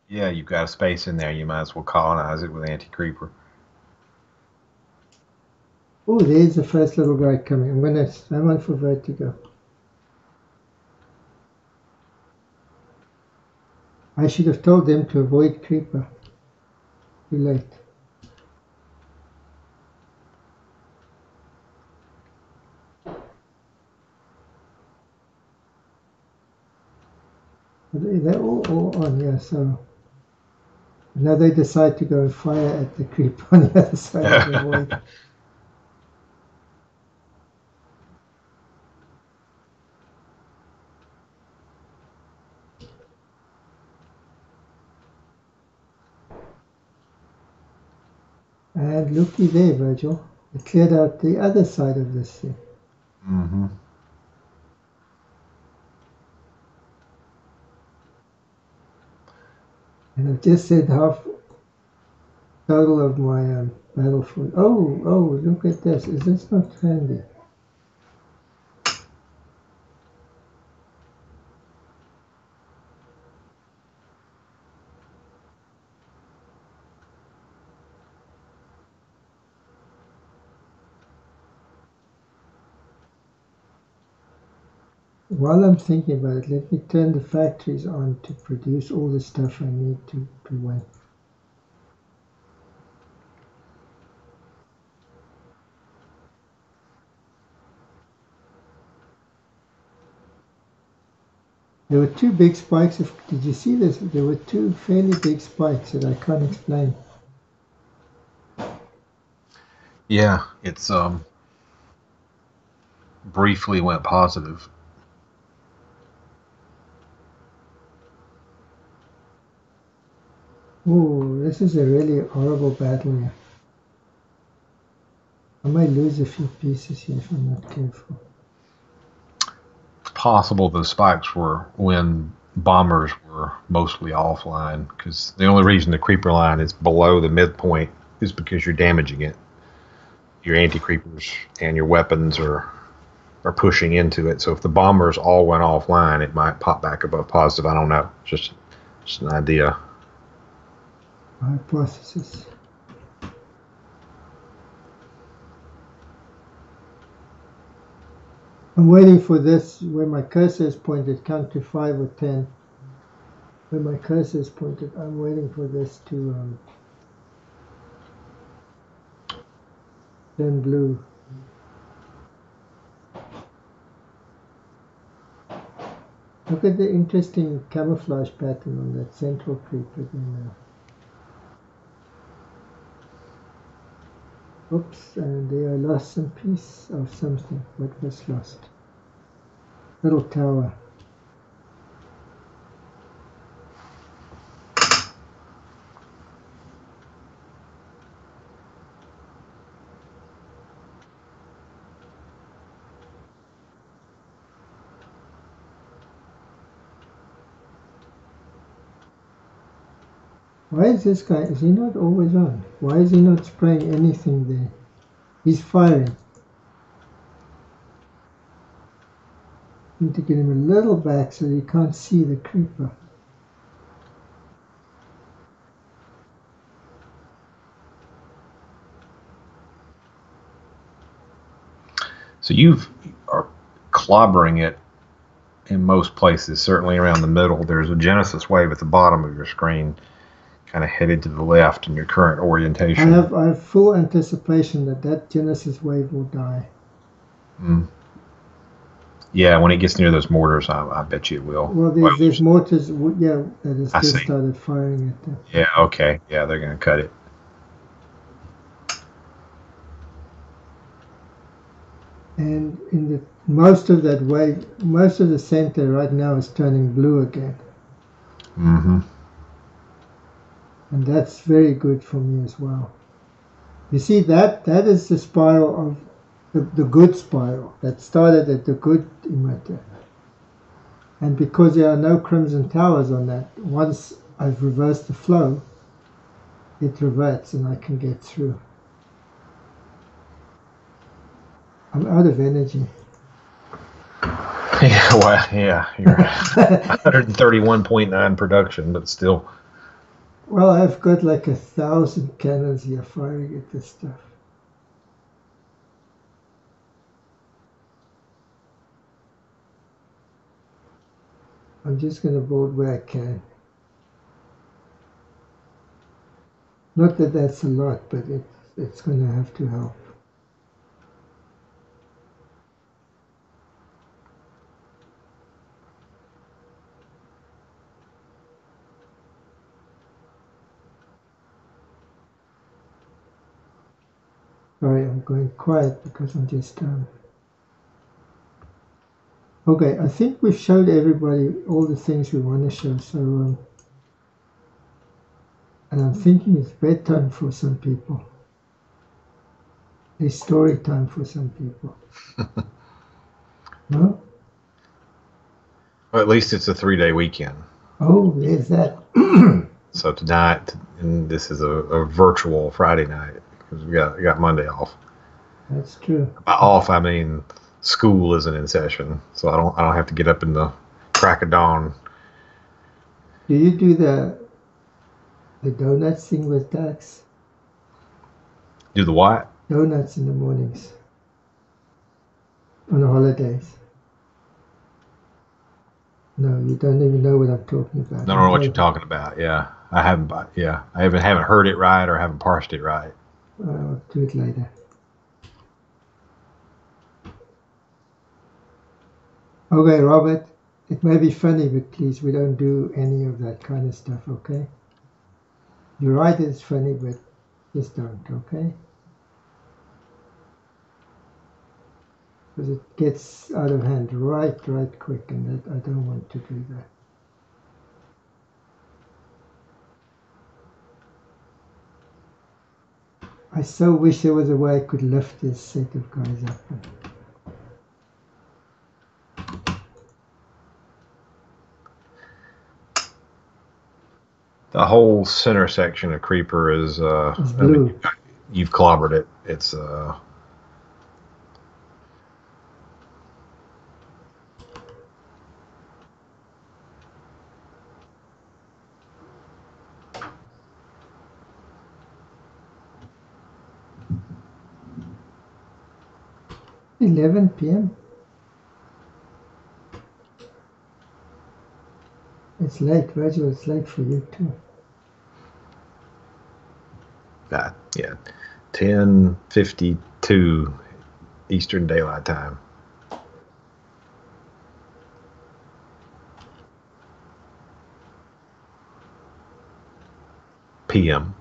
B: Yeah, you've got a space in there. You might as well colonize it with anti-creeper.
A: Oh, there's the first little guy coming. I'm on for Vertigo. I should have told them to avoid creeper. Too late. They're all on, yeah, so now they decide to go and fire at the creeper on the other side of the void. And looky there, Virgil. It cleared out the other side of this thing.
B: Mm-hmm.
A: And I've just said half total of my battlefield. Oh, look at this. Is this not handy? While I'm thinking about it, let me turn the factories on to produce all the stuff I need to win. There were two big spikes. Did you see this? There were two fairly big spikes that I can't explain.
B: Yeah, it's briefly went positive.
A: Oh, this is a really horrible battle here. I might lose a few pieces here if I'm not careful.
B: It's possible the spikes were when bombers were mostly offline, because the only reason the creeper line is below the midpoint is because you're damaging it. Your anti-creepers and your weapons are pushing into it. So if the bombers all went offline, it might pop back above positive. I don't know. Just an idea.
A: Hypothesis. I'm waiting for this where my cursor is pointed, count to 5 or 10. Where my cursor is pointed, I'm waiting for this to turn blue. Look at the interesting camouflage pattern on that central creeper there now. Oops, and there I lost some piece of something. What was lost? little tower. Why is this guy, is he not always on? Why is he not spraying anything there? He's firing. Need to get him a little back so you can't see the creeper.
B: So you are clobbering it in most places, certainly around the middle. There's a Genesis wave at the bottom of your screen, kind of headed to the left in your current orientation.
A: I have full anticipation that Genesis wave will die.
B: Mm. Yeah, when it gets near those mortars, I bet you it will.
A: Well, there's mortars, yeah, that has just
B: see.
A: started firing at them.
B: Yeah, okay. Yeah, they're going to cut it.
A: And in the most of that wave, most of the center right now is turning blue again.
B: Mm-hmm.
A: And that's very good for me as well. You see, that is the spiral of the good spiral that started at the good emitter. And because there are no crimson towers on that, once I've reversed the flow, it reverts and I can get through. I'm out of energy.
B: Yeah, well, yeah, you're 131.9 production, but still.
A: Well, I've got like 1,000 cannons here firing at this stuff. I'm just going to board where I can. Not that that's a lot, but it's going to have to help. Sorry, I'm going quiet because I'm just okay, I think we've showed everybody all the things we want to show. So, and I'm thinking it's bedtime for some people. It's story time for some people. No?
B: Well, at least it's a 3-day weekend.
A: Oh, there's that.
B: So tonight, and this is a virtual Friday night because we got Monday off.
A: That's true.
B: By off, I mean school isn't in session, so I don't have to get up in the crack of dawn.
A: Do you do the donuts thing with Dax?
B: Do the what?
A: Donuts in the mornings on the holidays. No, you don't even know what I'm talking about.
B: I don't know what you're talking about. Yeah, I haven't. Yeah, I haven't heard it right or haven't parsed it right.
A: I'll do it later. Okay, Robert. It may be funny, but please, we don't do any of that kind of stuff. Okay? You're right. It's funny, but just don't. Okay? Because it gets out of hand right quick, and I don't want to do that. I so wish there was a way I could lift this set of guys up.
B: The whole center section of Creeper is
A: It's blue.
B: I mean, you've clobbered it. It's
A: $11 p.m. It's late, Virgil. It's late for you too.
B: yeah, 10:52 Eastern Daylight Time. PM.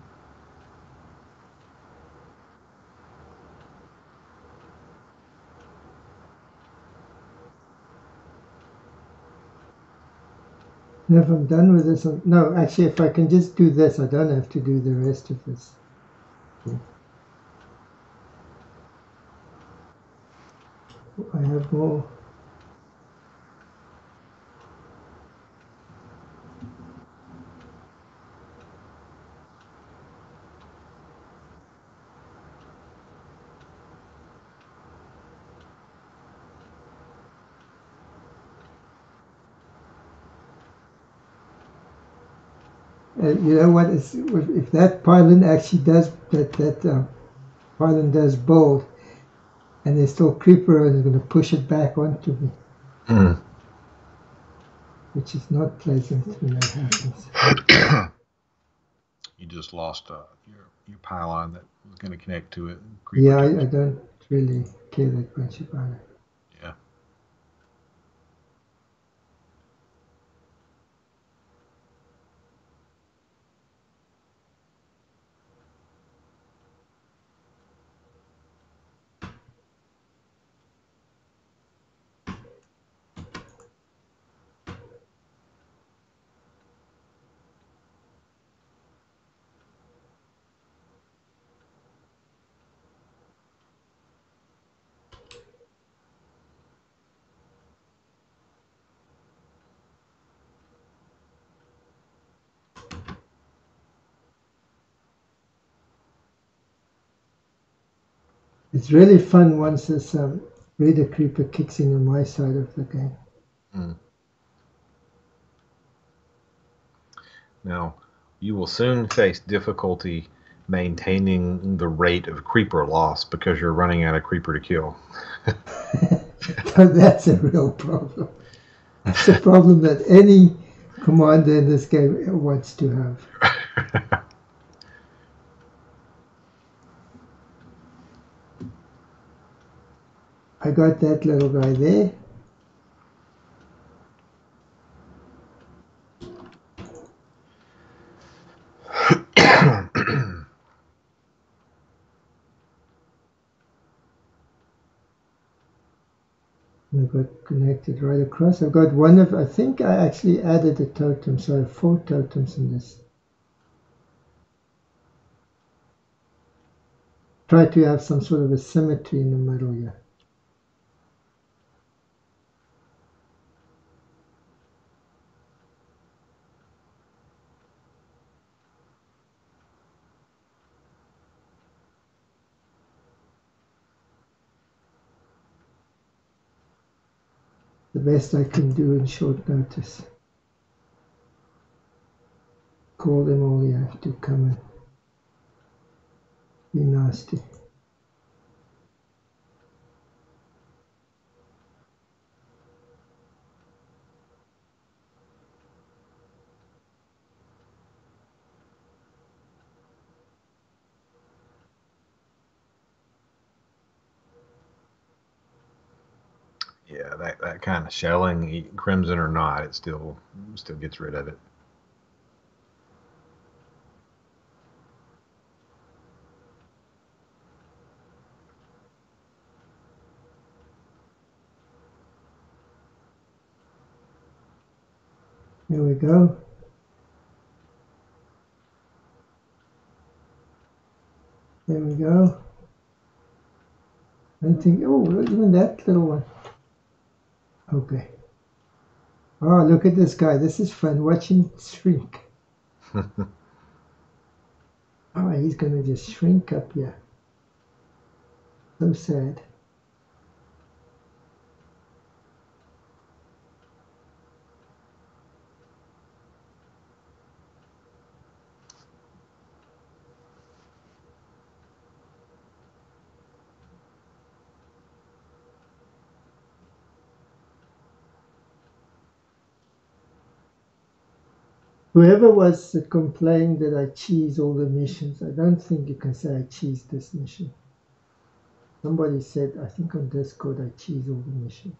A: And if I'm done with this, no, actually, if I can just do this, I don't have to do the rest of this. I have more. You know what? If that pylon actually does that pylon does bolt, and there's still creeper, and it's going to push it back onto me, which is not pleasant when that happens.
B: You just lost your pylon that was going to connect to it.
A: Yeah, I don't really care that much about it.
B: Yeah.
A: It's really fun once this Raider Creeper kicks in on my side of the game.
B: Now, you will soon face difficulty maintaining the rate of creeper loss because you're running out of creeper to kill.
A: That's a real problem. It's a problem that any commander in this game wants to have. I got that little guy there. I got connected right across. I've got one of, I think I actually added a totem, so I have 4 totems in this. Try to have some sort of a symmetry in the middle here. The best I can do in short notice. Call them all you have to come and be nasty.
B: Yeah, that kind of shelling, crimson or not, it still gets rid of it.
A: Here we go. There we go. I think, oh, even that little one. Okay. Oh, look at this guy. This is fun. Watch him shrink. Oh, he's going to just shrink up here. So sad. Whoever was complaining that I cheese all the missions, I don't think you can say I cheesed this mission. Somebody said, I think on Discord, I cheese all the mission.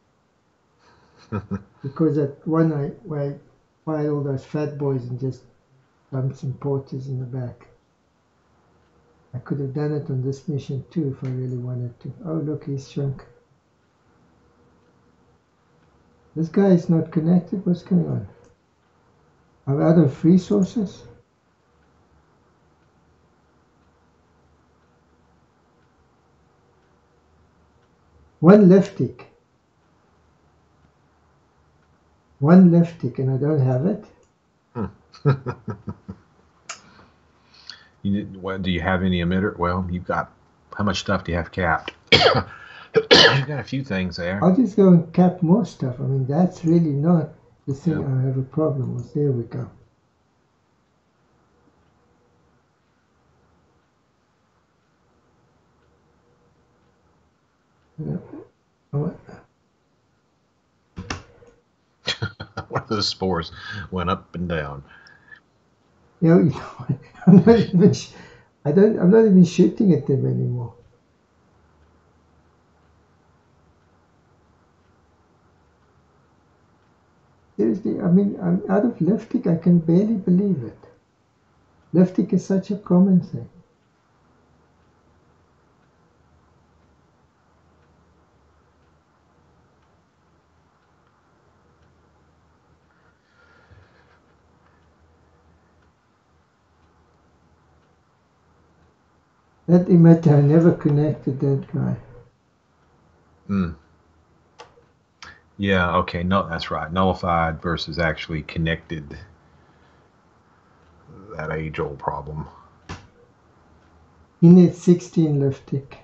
A: Because at one I fired all those fat boys and just dumped some porters in the back. I could have done it on this mission too if I really wanted to. Oh, look, he's shrunk. This guy is not connected. What's going on? I'm out of resources. One left tick. One left tick, and I don't have it.
B: Do you have any emitter? Well, you've got, how much stuff do you have capped? You've got a few things there.
A: I'll just go and cap more stuff. I mean, that's really not the thing I have a problem with. There we go.
B: One of those spores went up and down.
A: You know, I'm not even shooting at them anymore. Seriously, I mean, I'm out of left tick. I can barely believe it. Left tick is such a common thing. That emitter, I never connected that guy.
B: Yeah, okay, no, that's right. Nullified versus actually connected. That age-old problem.
A: He needs 16 left tick.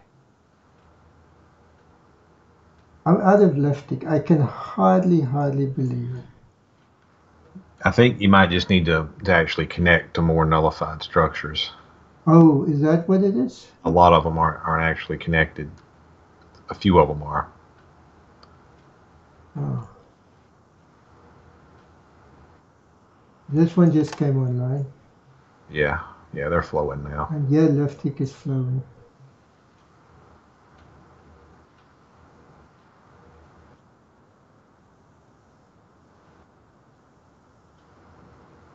A: I'm out of left tick. I can hardly believe it.
B: I think you might just need to actually connect to more nullified structures.
A: Oh, is that what it is?
B: A lot of them aren't actually connected. A few of them are.
A: Oh. This one just came online.
B: Yeah, they're flowing now.
A: And yeah, left tick is flowing.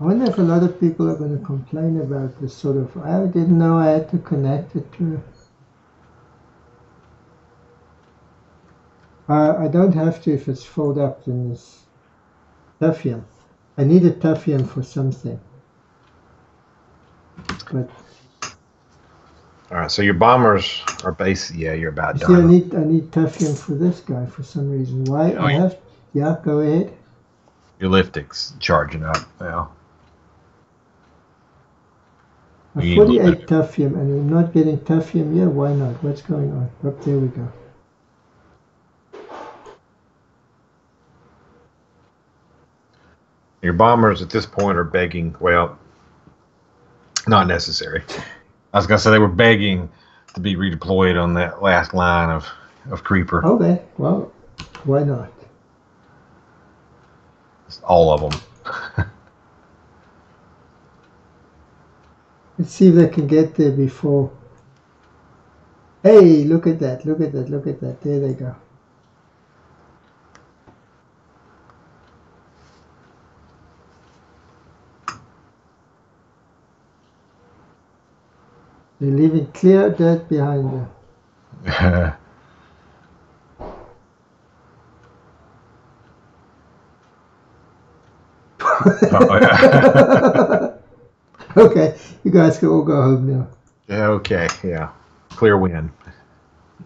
A: I wonder if a lot of people are going to complain about this sort of, I didn't know I had to connect it to. I don't have to if it's filled up in this Taffium. I need a Taffium for something. But
B: all right, so your bombers are basically, yeah, you're about done.
A: See, I need Taffium for this guy for some reason. Why?
B: Oh, yeah.
A: Yeah, go ahead.
B: Your Liftic's charging up now.
A: A 48 Taffium, and we're not getting Taffium here. Why not? What's going on? Oh, there we go.
B: Your bombers at this point are begging, well, not necessary. I was going to say they were begging to be redeployed on that last line of creeper.
A: Okay, well, why not?
B: All of them.
A: Let's see if they can get there before. Hey, look at that, look at that, look at that. There they go. They're leaving clear dirt behind them. Okay, you guys can all go home now.
B: Yeah, okay, yeah. Clear win.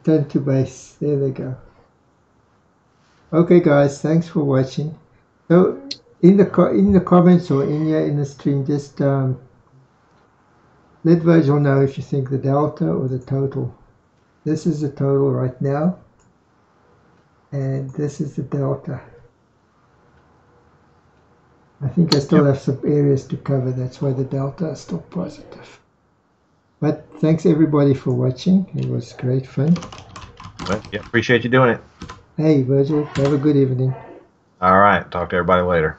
A: Turn to base. There they go. Okay, guys, thanks for watching. So, in the comments or in the stream, just let Virgil know if you think the delta or the total. This is the total right now, and this is the delta. I think I still have some areas to cover. That's why the delta is still positive. But thanks everybody for watching. It was great fun.
B: Well, yeah, appreciate you doing it.
A: Hey, Virgil, have a good evening.
B: All right. Talk to everybody later.